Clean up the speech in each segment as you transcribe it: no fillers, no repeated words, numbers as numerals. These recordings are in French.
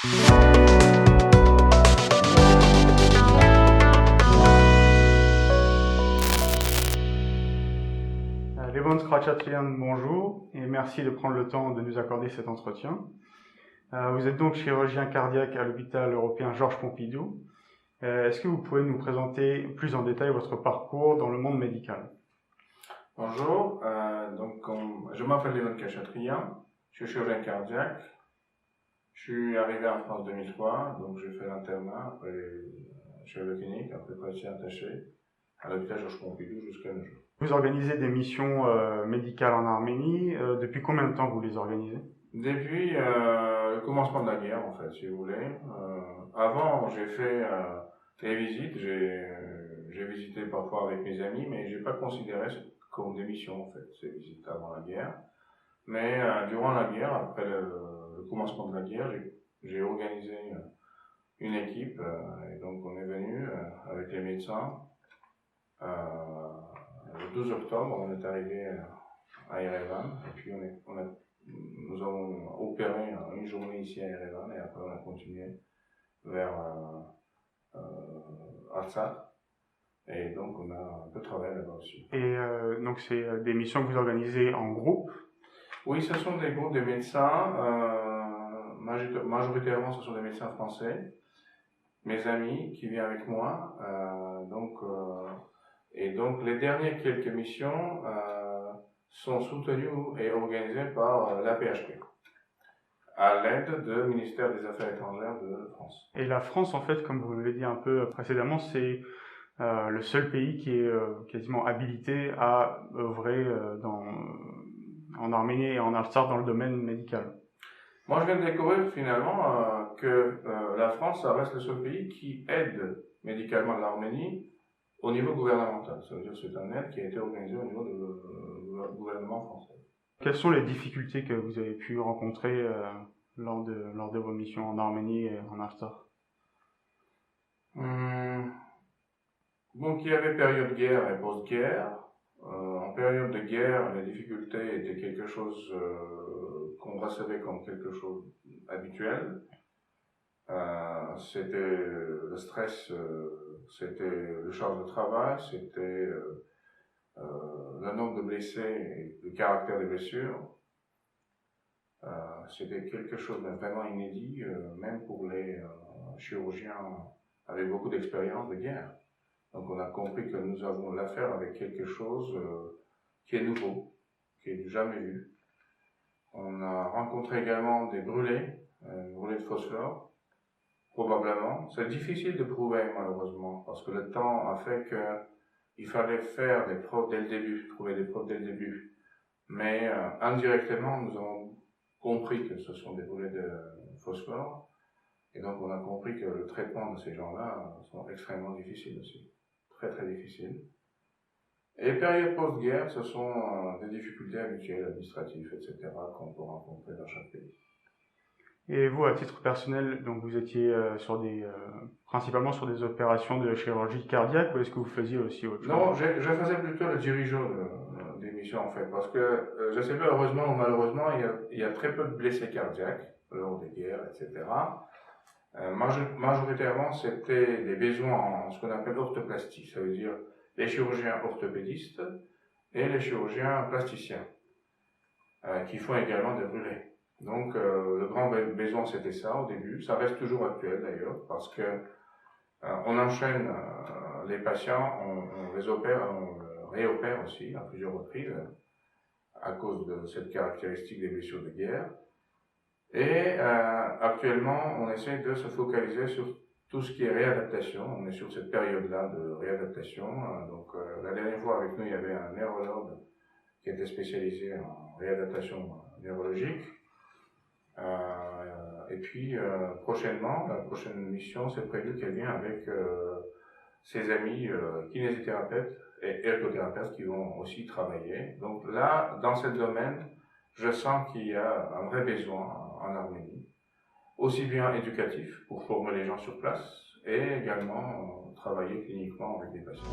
Levon Kratchatrian, bonjour et merci de prendre le temps de nous accorder cet entretien. Vous êtes donc chirurgien cardiaque à l'hôpital européen Georges Pompidou. Est-ce que vous pouvez nous présenter plus en détail votre parcours dans le monde médical? Bonjour, je m'appelle Levon Kratchatrian, je suis chirurgien cardiaque. Je suis arrivé en France en 2003, donc j'ai fait l'internat, après chirurgie clinique, après praticien attaché à l'hôpital Georges Pompidou jusqu'à nos jours. Vous organisez des missions médicales en Arménie. Depuis combien de temps vous les organisez? Depuis le commencement de la guerre, en fait, si vous voulez. Avant, j'ai fait des visites, j'ai visité parfois avec mes amis, mais j'ai pas considéré comme des missions, en fait, ces visites avant la guerre. Mais durant la guerre, après le commencement de la guerre, j'ai organisé une équipe, et donc on est venu avec les médecins. Le 12 octobre, on est arrivé à Erevan, et puis nous avons opéré une journée ici à Erevan, et après on a continué vers Artsakh, et donc on a un peu travaillé là-bas aussi. Et donc c'est des missions que vous organisez en groupe? Oui, ce sont des groupes de médecins, majoritairement ce sont des médecins français, mes amis qui viennent avec moi, et donc les dernières quelques missions sont soutenues et organisées par l'APHP, à l'aide du ministère des Affaires étrangères de France. Et la France, en fait, comme vous l'avez dit un peu précédemment, c'est le seul pays qui est quasiment habilité à œuvrer en Arménie et en Artsakh dans le domaine médical. Moi, je viens de découvrir finalement que la France, ça reste le seul pays qui aide médicalement l'Arménie au niveau gouvernemental. Ça veut dire que c'est un aide qui a été organisé au niveau du gouvernement français. Quelles sont les difficultés que vous avez pu rencontrer lors de vos missions en Arménie et en Artsakh? Donc, il y avait période de guerre et post-guerre. En période de guerre, les difficultés étaient quelque chose qu'on recevait comme quelque chose habituel. C'était le stress, c'était le charge de travail, c'était le nombre de blessés et le caractère des blessures. C'était quelque chose de vraiment inédit, même pour les chirurgiens avec beaucoup d'expérience de guerre. Donc on a compris que nous avons l'affaire avec quelque chose qui est nouveau, qui est jamais vu. On a rencontré également des brûlés de phosphore, probablement. C'est difficile de prouver malheureusement, parce que le temps a fait qu'il fallait faire des preuves dès le début, trouver des preuves dès le début. Mais indirectement, nous avons compris que ce sont des brûlés de phosphore, et donc on a compris que le traitement de ces gens-là sont extrêmement difficiles aussi. Très très difficile. Et période post-guerre, ce sont des difficultés habituelles, administratives, etc., qu'on peut rencontrer dans chaque pays. Et vous, à titre personnel, donc vous étiez principalement sur des opérations de chirurgie cardiaque, ou est-ce que vous faisiez aussi autre chose? Non, je faisais plutôt le dirigeant des missions en fait, parce que je sais pas, heureusement ou malheureusement, il y a très peu de blessés cardiaques lors des guerres, etc. Majoritairement, c'était des besoins en ce qu'on appelle orthoplastie, ça veut dire les chirurgiens orthopédistes et les chirurgiens plasticiens, qui font également des brûlés. Donc, le grand besoin, c'était ça au début. Ça reste toujours actuel d'ailleurs, parce que on enchaîne les patients, on les opère, on réopère aussi à plusieurs reprises, à cause de cette caractéristique des blessures de guerre. Et actuellement, on essaie de se focaliser sur tout ce qui est réadaptation. On est sur cette période-là de réadaptation. Donc, la dernière fois avec nous, il y avait un neurologue qui était spécialisé en réadaptation neurologique. Et puis, prochainement, la prochaine mission, c'est prévu qu'elle vienne avec ses amis kinésithérapeutes et ergothérapeutes qui vont aussi travailler. Donc là, dans ce domaine, je sens qu'il y a un vrai besoin en Arménie, aussi bien éducatif pour former les gens sur place et également travailler cliniquement avec les patients.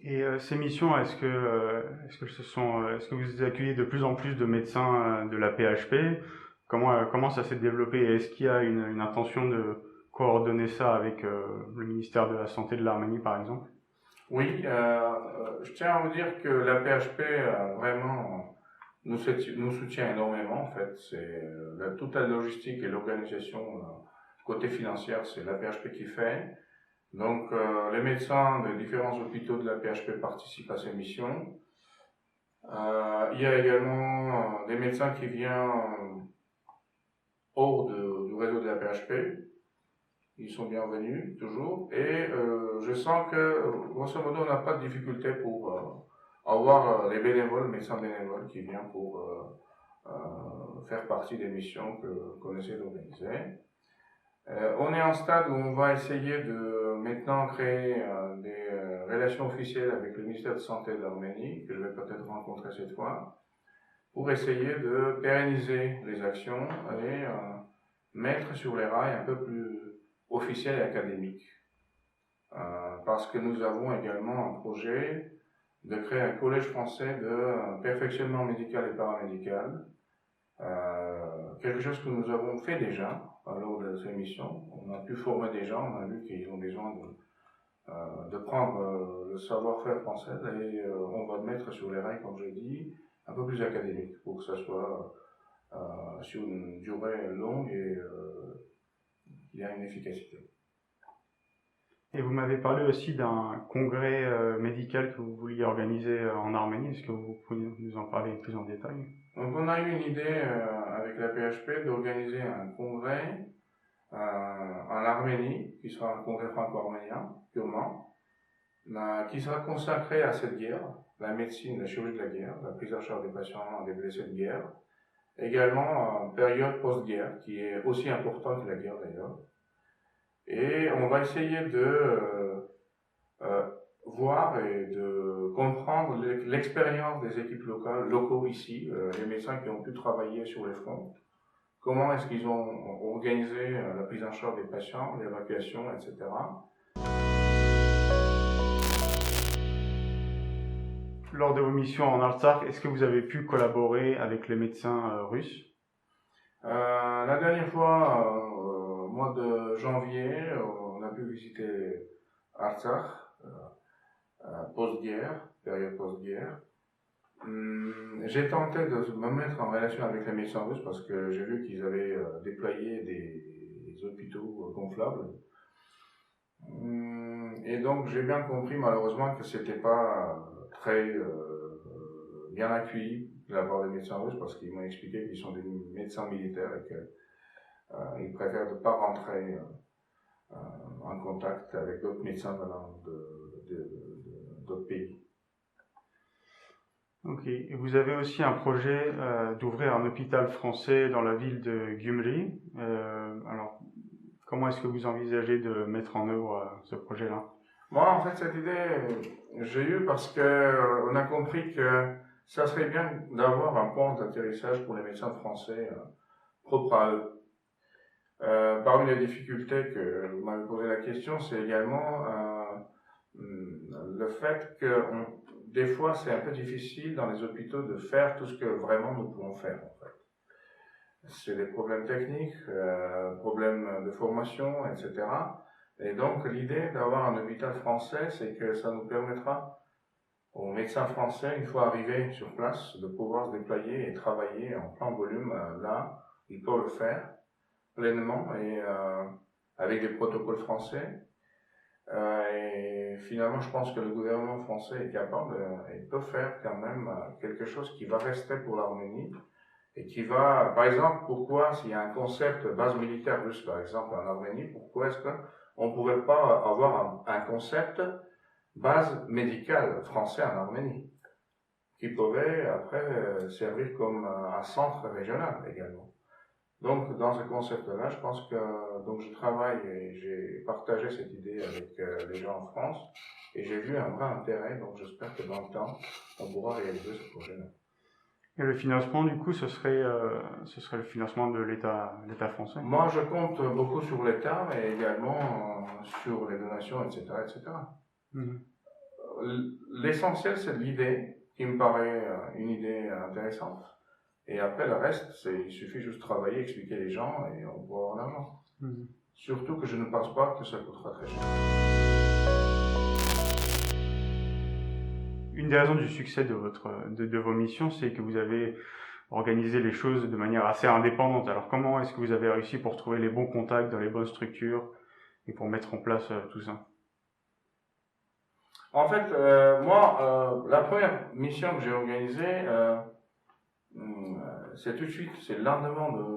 Et ces missions, est-ce que vous accueillez de plus en plus de médecins de la PHP? Comment ça s'est développé? Et est-ce qu'il y a une intention de coordonner ça avec le ministère de la Santé de l'Arménie, par exemple? Oui, je tiens à vous dire que la PHP vraiment nous soutient énormément en fait. C'est toute la logistique et l'organisation côté financière, c'est la PHP qui fait. Donc les médecins de différents hôpitaux de la PHP participent à ces missions. Il y a également des médecins qui viennent hors du réseau de la PHP. Ils sont bienvenus, toujours. Et je sens que, grosso modo, on n'a pas de difficulté pour avoir les bénévoles, médecins bénévoles, qui viennent pour faire partie des missions qu'on essaie d'organiser. On est en stade où on va essayer de maintenant créer des relations officielles avec le ministère de Santé de l'Arménie, que je vais peut-être rencontrer cette fois, pour essayer de pérenniser les actions et mettre sur les rails un peu plus officiel et académique. Parce que nous avons également un projet de créer un collège français de perfectionnement médical et paramédical. Quelque chose que nous avons fait déjà lors de ces missions. On a pu former des gens, on a vu qu'ils ont besoin de prendre le savoir-faire français et on va le mettre sur les rails, comme je dis, un peu plus académique pour que ça soit sur une durée longue et qu'il y ait une efficacité. Et vous m'avez parlé aussi d'un congrès médical que vous vouliez organiser en Arménie. Est-ce que vous pouvez nous en parler plus en détail? Donc on a eu une idée avec la PHP d'organiser un congrès en Arménie, qui sera un congrès franco-arménien, purement, qui sera consacré à cette guerre, la médecine, la chirurgie de la guerre, la prise en charge des patients, des blessés de guerre, également en période post-guerre, qui est aussi importante que la guerre d'ailleurs. Et on va essayer de voir et de comprendre l'expérience des équipes locaux ici, les médecins qui ont pu travailler sur les fronts, comment est-ce qu'ils ont organisé la prise en charge des patients, l'évacuation, etc. Lors de vos missions en Artsakh, est-ce que vous avez pu collaborer avec les médecins russes? La dernière fois, au mois de janvier, on a pu visiter Artsakh, post-guerre, période post-guerre. J'ai tenté de me mettre en relation avec les médecins russes parce que j'ai vu qu'ils avaient déployé des hôpitaux gonflables. Et donc j'ai bien compris malheureusement que c'était pas très bien accueilli de la part des médecins russes parce qu'ils m'ont expliqué qu'ils sont des médecins militaires et qu'ils préfèrent ne pas rentrer en contact avec d'autres médecins venant d'autres pays. Ok. Et vous avez aussi un projet d'ouvrir un hôpital français dans la ville de Gyumri. Alors, comment est-ce que vous envisagez de mettre en œuvre ce projet-là? Moi, en fait, cette idée, j'ai eu parce que on a compris que ça serait bien d'avoir un point d'atterrissage pour les médecins français propre à eux. Parmi les difficultés que vous m'avez posé la question, c'est également le fait que des fois, c'est un peu difficile dans les hôpitaux de faire tout ce que vraiment nous pouvons faire, en fait. C'est des problèmes techniques, problèmes de formation, etc. Et donc, l'idée d'avoir un hôpital français, c'est que ça nous permettra aux médecins français, une fois arrivés sur place, de pouvoir se déployer et travailler en plein volume là, ils peuvent le faire pleinement et avec des protocoles français. Et finalement, je pense que le gouvernement français est capable et peut faire quand même quelque chose qui va rester pour l'Arménie et qui va, par exemple, pourquoi s'il y a un concept base militaire russe, par exemple, en Arménie, pourquoi est-ce qu'on ne pourrait pas avoir un concept base médicale français en Arménie qui pourrait après servir comme un centre régional également. Donc, dans ce concept-là, je pense que donc je travaille et j'ai partagé cette idée avec les gens en France et j'ai vu un vrai intérêt. Donc, j'espère que dans le temps, on pourra réaliser ce projet-là. Et le financement, du coup, ce serait le financement de l'État français? Moi, je compte beaucoup sur l'État, mais également sur les donations, etc., etc. l'essentiel, c'est l'idée, qui me paraît une idée intéressante. Et après, le reste, il suffit juste de travailler, expliquer les gens, et on peut avoir l'argent. Surtout que je ne pense pas que ça coûtera très cher. Une des raisons du succès de vos missions, c'est que vous avez organisé les choses de manière assez indépendante. Alors comment est-ce que vous avez réussi pour trouver les bons contacts dans les bonnes structures et pour mettre en place tout ça? En fait, moi, la première mission que j'ai organisée, c'est tout de suite, c'est le lendemain du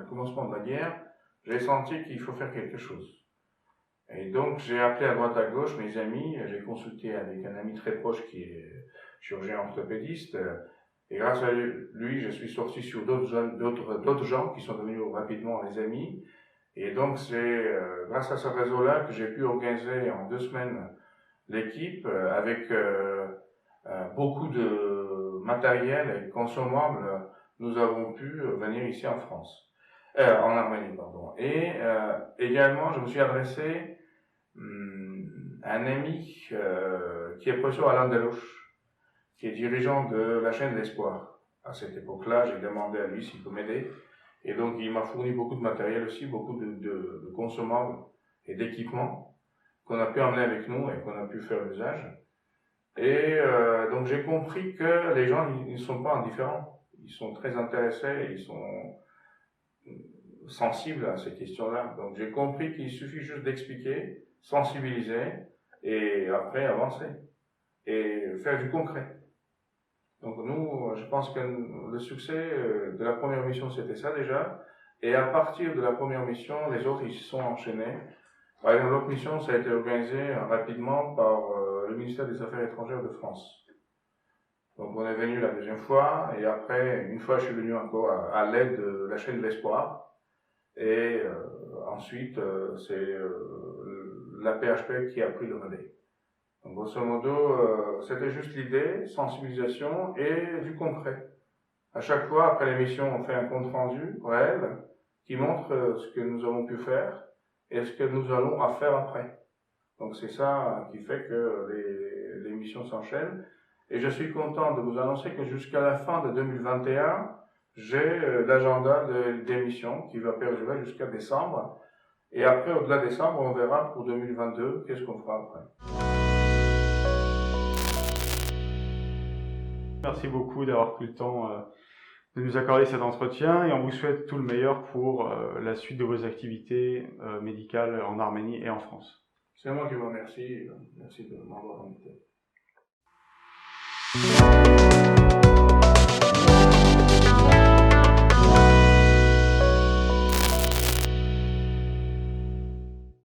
commencement de la guerre, j'ai senti qu'il faut faire quelque chose. Et donc, j'ai appelé à droite à gauche mes amis, j'ai consulté avec un ami très proche qui est chirurgien orthopédiste, et grâce à lui, je suis sorti sur d'autres gens qui sont devenus rapidement les amis. Et donc, c'est grâce à ce réseau-là que j'ai pu organiser en 2 semaines l'équipe avec beaucoup de matériel et consommables. Nous avons pu venir ici en France. En Arménie, pardon. Et également, je me suis adressé à un ami qui est professeur à l'Andalouche, qui est dirigeant de la chaîne de l'Espoir. À cette époque-là, j'ai demandé à lui s'il peut m'aider. Et donc, il m'a fourni beaucoup de matériel aussi, beaucoup de consommables et d'équipements qu'on a pu emmener avec nous et qu'on a pu faire l'usage. Et donc, j'ai compris que les gens, ils ne sont pas indifférents. Ils sont très intéressés, ils sont sensibles à ces questions-là. Donc j'ai compris qu'il suffit juste d'expliquer, sensibiliser et après avancer et faire du concret. Donc nous, je pense que le succès de la première mission c'était ça déjà, et à partir de la première mission, les autres ils se sont enchaînés. Par exemple, l'autre mission, ça a été organisé rapidement par le ministère des Affaires étrangères de France. Donc on est venu la deuxième fois, et après, une fois je suis venu encore à l'aide de la chaîne de l'Espoir. Et ensuite, c'est la PHP qui a pris le relais. Donc, grosso modo, c'était juste l'idée, sensibilisation et du concret. À chaque fois, après l'émission, on fait un compte rendu réel qui montre ce que nous avons pu faire et ce que nous allons à faire après. Donc, c'est ça qui fait que les missions s'enchaînent. Et je suis content de vous annoncer que jusqu'à la fin de 2021, j'ai l'agenda des missions qui va perdurer jusqu'à décembre. Et après, au-delà de décembre, on verra pour 2022 qu'est-ce qu'on fera après. Merci beaucoup d'avoir pris le temps de nous accorder cet entretien et on vous souhaite tout le meilleur pour la suite de vos activités médicales en Arménie et en France. C'est moi qui vous remercie. Merci de m'avoir invité.